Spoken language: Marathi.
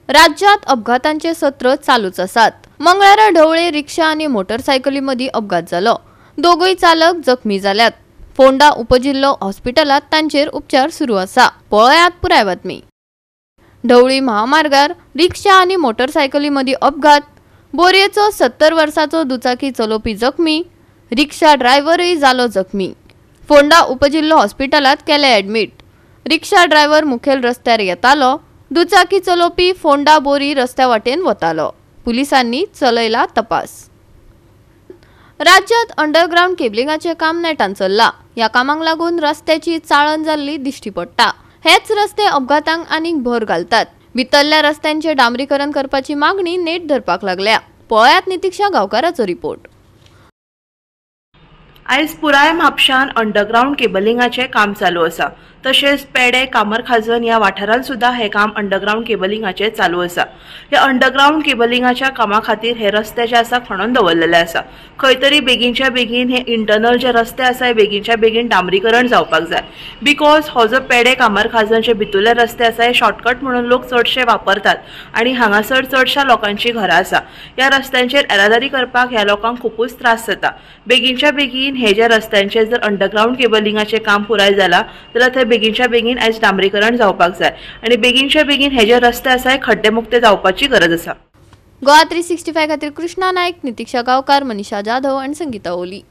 राज्यात अपघातांचे सत्र चालूच असतात। मंगळवार ढवळे रिक्षा आणि मोटरसायकलीमध्ये अपघात झालो। दोघही चालक जखमी झाल्यात। फोंडा उपजिल्हा हॉस्पिटलात त्यांचेर उपचार सुरू असा। पळयात पुराय बातमी। ढवळी महामार्गार रिक्षा आणि मोटरसायकलीमध्ये अपघात। बोरयेचो 70 वर्षाचो दुचाकी चलोवपी जखमी, रिक्षा ड्रायव्हरही जालो जखमी। फोंडा उपजिल्हा हॉस्पिटलात केले ॲडमिट। रिक्षा ड्रायव्हर मुखेल रस्त्यार येतालो, दुचाकी चलोवपी फोंडा बोरी रस्त्या वाटेन वतालो। पुलिसांनी चलयला तपास। राज्यात अंडरग्राउंड केबलिंगाचे काम नेटान चल्ला। या कामाक लागून रस्त्याची चाळण जाल्ली दिश्टी पडटा। हेच रस्ते अपघातांक आनीक भर घालतात। भितरल्या रस्त्यांचे डांबरीकरण करपाची मागणी नेट धरपाक लागल्या। पळयात नितीक्षा गावकाराचो रिपोर्ट। आयज पुराय म्हापशान अंडरग्राउंड केबलिंगाचे काम चालू असा। तसेच पेडे कामरखाजन या वाठारांत सुद्धा हे काम अंडरग्राउंड केबलिंगाचे चालू असा। या अंडरग्राउंड केबलिंगाच्या कामा खातीर हे रस्ते जे आसा खणून दवरलेले आसा। खंय तरी बेगीनच्या बेगीन हे इंटरनल जे रस्ते आसा बेगीनच्या बेगीन डांबरीकरण जावपाक जाय। बिकॉज हो जो पेडे कामरखाजनचे भितुरले रस्ते आसा हे शॉर्टकट म्हणून लोक चडशे वापरतात आणि हांगासर चडशा लोकांची घरां आसा। या रस्त्यांचेर येरादारी करपाक ह्या लोकांक खूपच त्रास जाता। बेगीनच्या बेगीन हे जे रस्त्यांचे जर अंडरग्राउंड केबलिंगाचे काम पुराय जाला जाल्यार थंय बेगीनच्या बेगीन आयज डांबरीकरण जावपाक जाय आणि बेगीनच्या बेगीन हे जे रस्ते आसा खड्डे मुक्त जावपाची गरज आसा। गोवा 365 खातीर कृष्णा नायक, नितीक्षा गावकार, मनीषा जाधव आणि संगीता ओली।